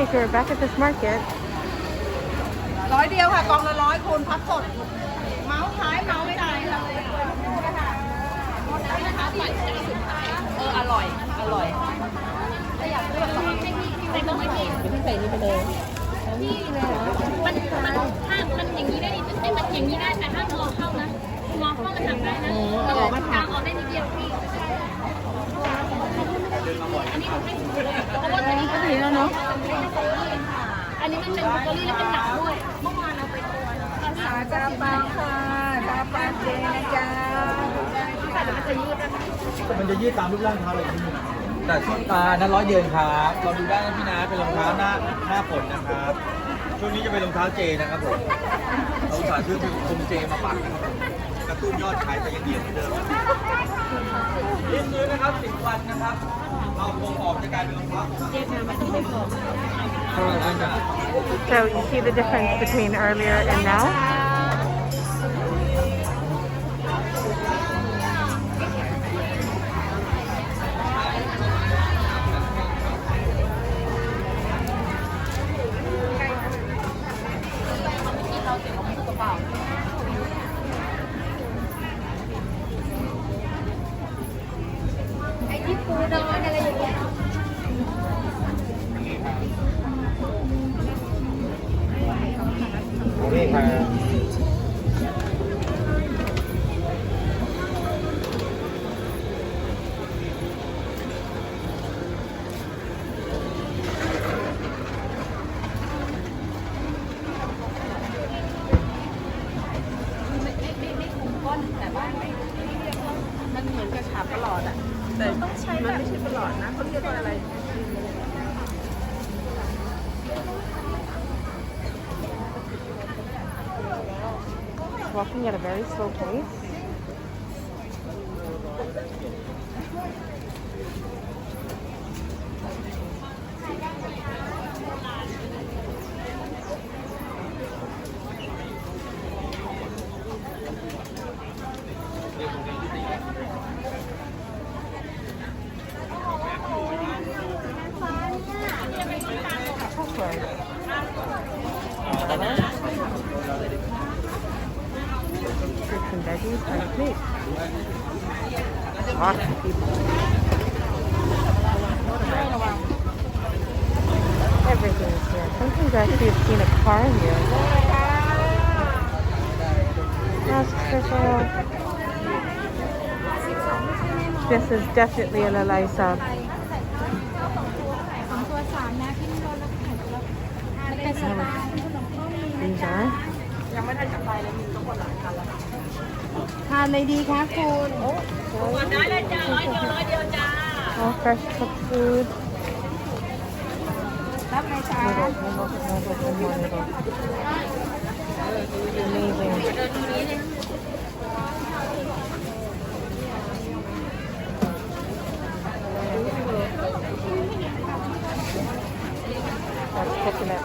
if you're back at this market. 100เดียวค่ะกล่องละ100คูณพับสดเมาส์ท้ายเมาส์ไม่ได้ค่ะอร่อยอยากด้วยแบบให้พี่ใส่ต้องไม่พี่ใส่นี่ไปเลยพี่เลยมันถ้ามันอย่างนี้ได้ดิมันอย่างนี้ได้แต่ถ้างอเข้านะงอเข้ามันทำได้นะแต่ออกมันทางออกได้นิดเดียวพี่อันนี้ผมให้ดูเลยเพราะว่าอันนี้ก็ดีแล้วเนาะอันนี้มันเป็นบรอกโคลีแล้วเป็นหนังด้วยเมื่อวานเราไปตัวจาปังค่ะจาปังเจนะจ๊ะแต่มันจะยืดนะคะมันจะยืดตามรูปร่างเท้าเลยแต่ช่วงนั้น100 เยนครับเราดูได้นะพี่นะเป็นรองเท้าหน้าฝนนะครับช่วงนี้จะเป็นรองเท้าเจนะครับผมเราสาซื้อคุมเจมาปักนะครับกระตุ้นยอดขายแต่ยังดีเหมือนเดิมรีบซื้อนะครับ10 วันนะครับเอาคงออกจะกลายเป็นรองเท้าSo you see the difference between earlier and now? Walking at a very slow pace. Fruits and veggies are cheap. Lots of people. Everything is here. Sometimes I actually have seen a car here. Ask Crystal. This is definitely a Lalai Sap. These are. ยังไม่ได้จับไปเลยมีทั้งหมดหลายคันแล้ว ทานเลยดีคะคุณโอ้ได้เลยจ้า100 เดียวจ้า All fresh cooked food รับไหมจ้า Amazing That's coconut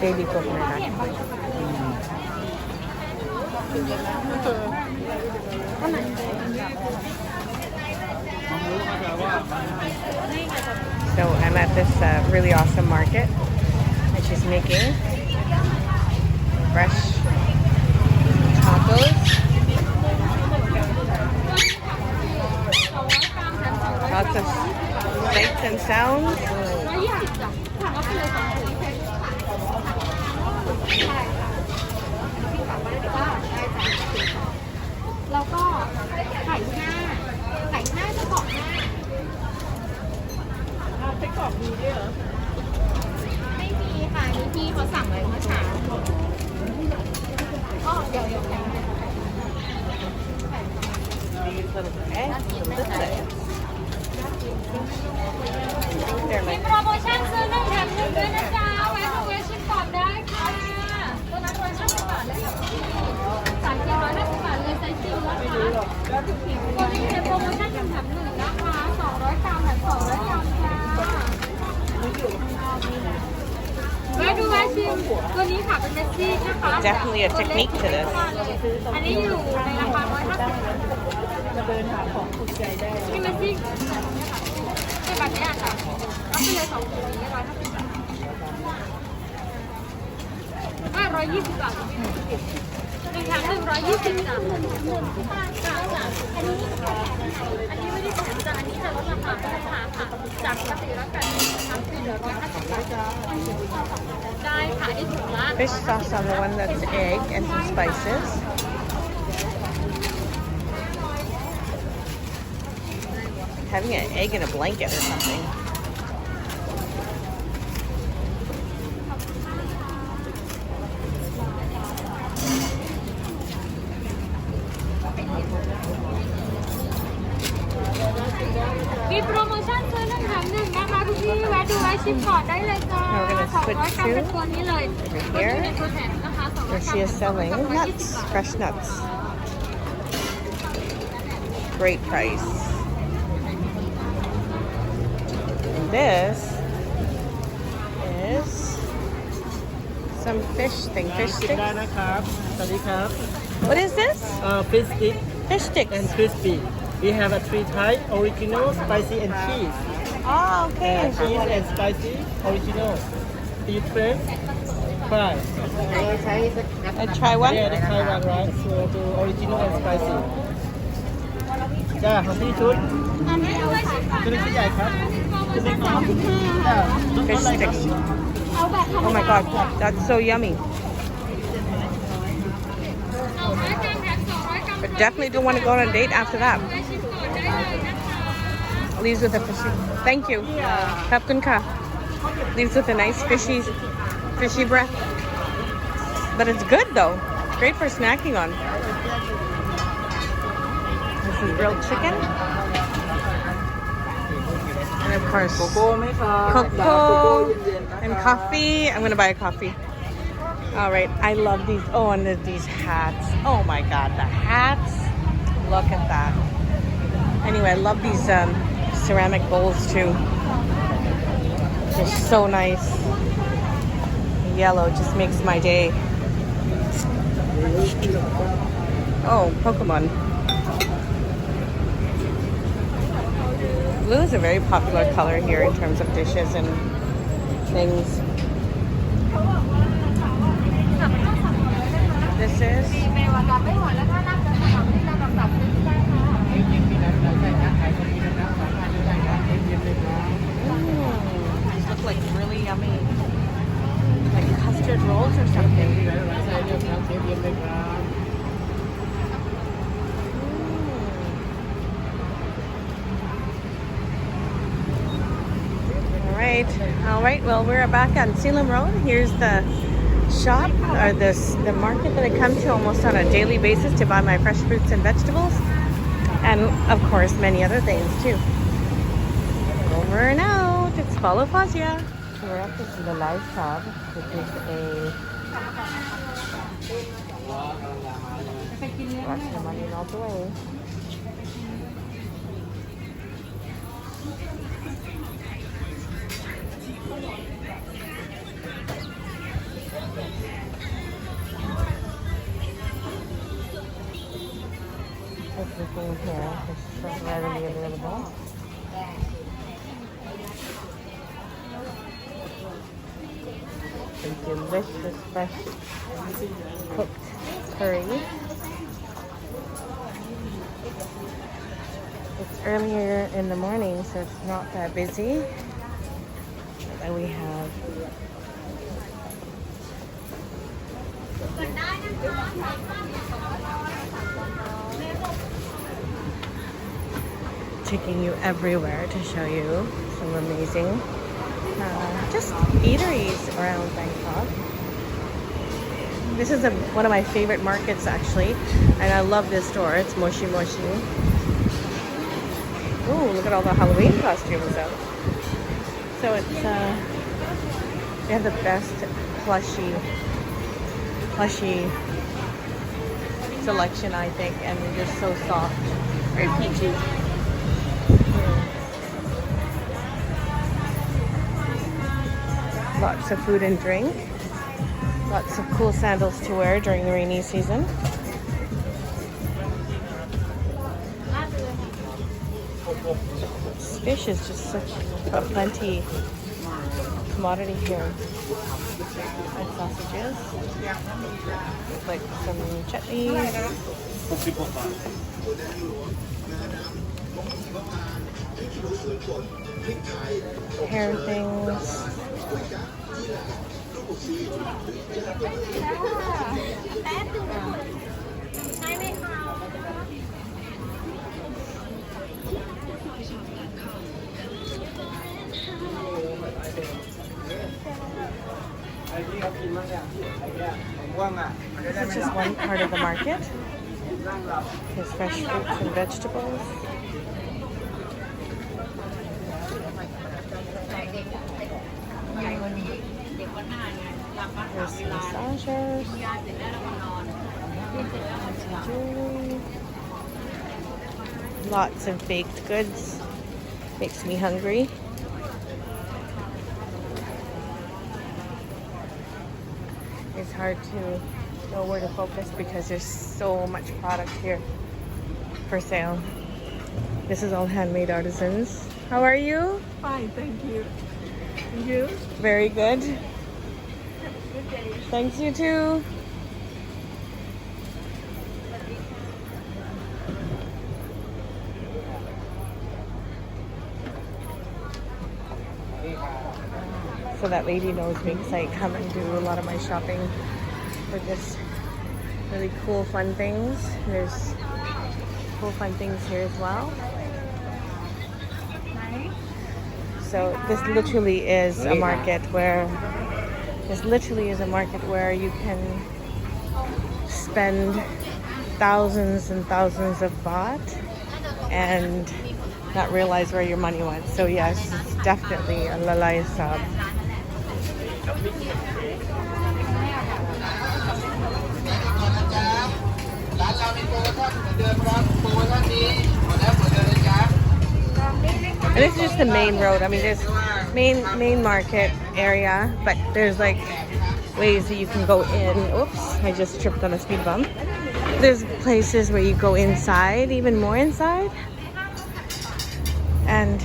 baby coconut actually. So I'm at this really awesome market and she's making fresh tacos. Lots of sights and sounds.แล้วก็ไข่5จะกรอบ5ไส้กรอกมีด้วยเหรอไม่มีค่ะนี่พี่เขาสั่งไว้เมื่อเช้าอ๋อเดี๋ยวมีโปรโมชั่นซื้อ1 แถม 1ด้วยนะจ๊ะแวะมาชิมก่อนได้ค่ะตัวนั้น150 บาทเลยค่ะ350 บาทเลยไซส์จิ๋วนะคะตัวนี้เป็นโปรโมชั่น1 แถม 1นะคะ200 กรัมแถม200 กรัมจ้าแวะดูแวะชิมตัวนี้ค่ะเป็นเมสซี่นะคะ Definitely a technique to this. อันนี้อยู่ในราคา กินมาสิเป็นแบบนี้ค่ะเอาไปเลย2 ถุงนี้150 บาท1 ถัง 120 จ้ะอันนี้ไม่ได้แถมจ้ะอันนี้จะลดราคาค่ะจากปกติ180นะคะเหลือ150 ได้ค่ะที่ถุงละ Fish sauce on the one that's egg and some spices. Having an egg in a blanket or something. We're gonna switch to here where she is selling nuts, fresh nuts. Great price. And this is some fish thing, fish sticks. What is this? Fish stick Fish sticks. and crispy. We have a 3 type: original, spicy, and cheese. Oh, okay. Cheese and spicy, original. Deep fry, fry. I try one. Yeah, the Thai one, right? So do original and spicy. จ้าของพี่ชุดชุดใหญ่ครับชุดเล็กน้อยจ้า Fish sticks. Oh my god, that's so yummy. But definitely don't want to go on a date after that. Leaves with a fishy. Thank you. Kapkunka. Leaves with a nice fishy breath. But it's good though. Great for snacking on. This is grilled chicken. And of course, cocoa and coffee. I'm gonna buy a coffee. All right, I love these. Oh, and there's these hats. Oh my God, the hats. Look at that. Anyway, I love these ceramic bowls too. They're so nice. Yellow just makes my day. Oh, Pokemon. Blue is a very popular color here in terms of dishes and things. This is these look like really yummy, like custard rolls or something. All right. Well, we're back on Sealam Road. Here's the shop or the market that I come to almost on a daily basis to buy my fresh fruits and vegetables, and of course many other things too. Over and out. It's follow FauZia. We're at this Lalai Sap, which is a watch the money all the way. Everything here is so readily available. A delicious fresh cooked curry. It's earlier in the morning, so it's not that busy. And then we have taking you everywhere to show you some amazing just eateries around Bangkok. This is one of my favorite markets actually, and I love this store. It's Moshi Moshi. Ooh, look at all the Halloween costumes out. So it's they have the best plushy selection, I think, and they're just so soft, very peachy. Lots of food and drink. Lots of cool sandals to wear during the rainy season. This fish is just such a plenty commodity here. And sausages. Like some chutneys. Hair things. This is just one part of the market. There's fresh fruits and vegetables. There's some massagers. Some jewelry. Lots of baked goods. Makes me hungry. It's hard to know where to focus because there's so much product here for sale. This is all handmade artisans. How are you? Fine, thank you. And you? Very good. Thanks, you too. So that lady knows me because I come and do a lot of my shopping for just really cool, fun things. There's cool, fun things here as well. So this literally is a market where you can spend thousands and thousands of baht and not realize where your money went. So yes, it's definitely a Lalai Sap. And this is just the main road. I mean, there's main market area, but there's like ways that you can go in. Oops, I just tripped on a speed bump. There's places where you go inside, even more inside, and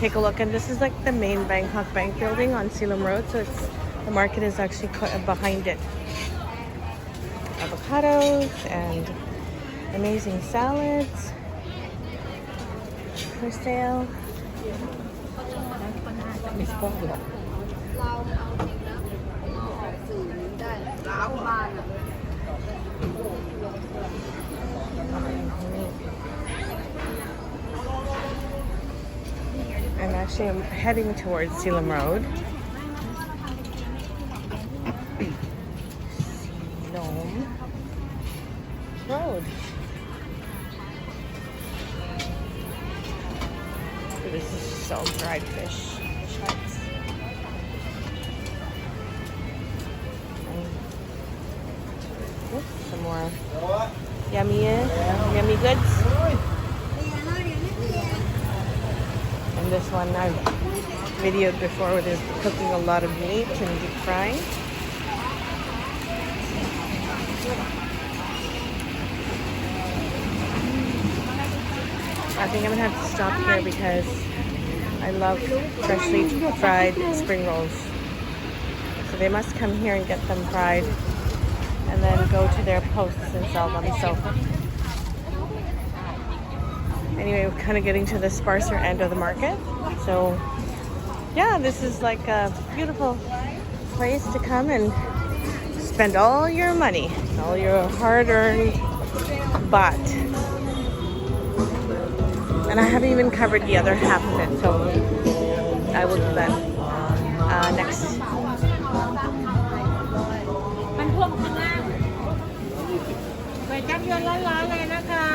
take a look. And this is like the main Bangkok Bank building on Silom Road, so the market is actually behind it. Avocados and amazing salads for sale. And actually I'm heading towards Silom Road. Silom Road. This is so dried fish. Sharks. Some more yummy goods. And this one I've videoed before where they're cooking a lot of meat and deep frying. I think I'm gonna have to stop here because I love freshly fried spring rolls. So they must come here and get them fried and then go to their posts and sell them. So anyway, we're kind of getting to the sparser end of the market. So yeah, this is like a beautiful place to come and spend all your money, all your hard-earned baht. And I haven't even covered the other half of it, so I will do that next. มันท่วมข้างล่างไปจับยนต์ร้อนๆเลยนะคะ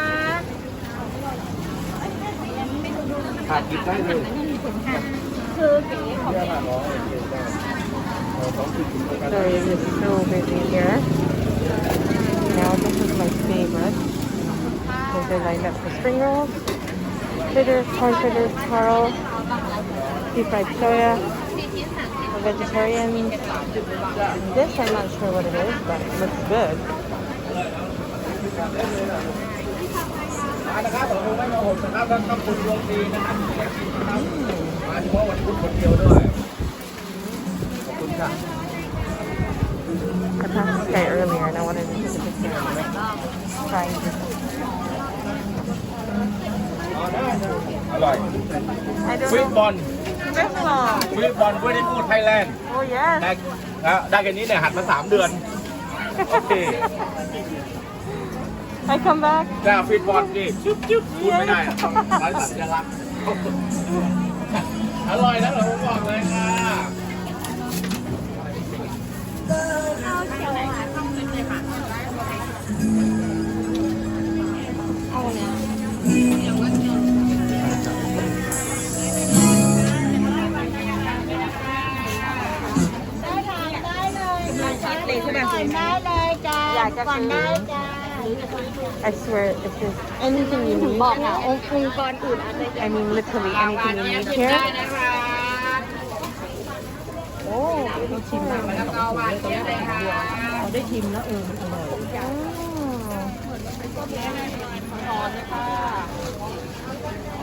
ขาดกินได้เลย คือเก๋ของ So it is so busy here. Now this is my favorite. Because they lined up for spring rolls, fritters, corn fritters, taro, deep fried soya, for vegetarians. This I'm not sure what it is, but it looks good. นะครับผมไม่มาหดนะครับแล้วต้องคุณดวงดีนะครับที่ได้กินนะครับมาเฉพาะวันพุธคนเดียวด้วยขอบคุณค่ะ I passed this guy earlier and I wanted to take a picture of him. Trying to. อร่อย I don't ฟิต know. บอล Fish ball. ฟิตบอลเวทีฟูดไทยแลนด์ Oh yes. ได้แค่นี้เนี่ยหัดมา3 เดือนโอเค I come back. ได้ฟิตบอลนี่จุ๊บจุ๊บพูดไม่ได้ต้องใช้สัญลักษณ์อร่อยนะผมบอกเลยค่ะ เลยใช่ไหม ได้เลยจ้า อยากจะ ก่อน ซื้อ ได้จ้า I swear if there's anything you ถึง need บอกอ่ะองค์กรอื่นอาจจะ I mean literally anything you need here โอ้ได้ชิมแล้ว เราได้ชิมแล้วมันอร่อย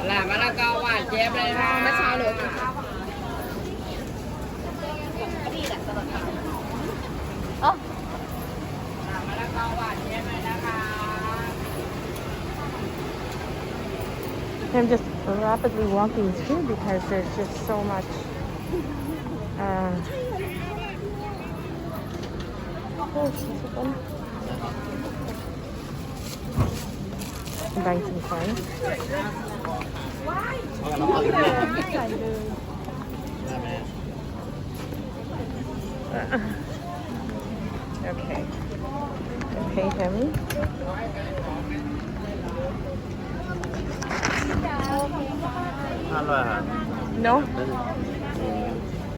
หลามมะละกอหวานเจี๊ยบเลยค่ะเมื่อเช้าเลย I'm just rapidly walking through because there's just so much oh, this one. I'm buying some corn. Okay. Okay, him. อร่อย No?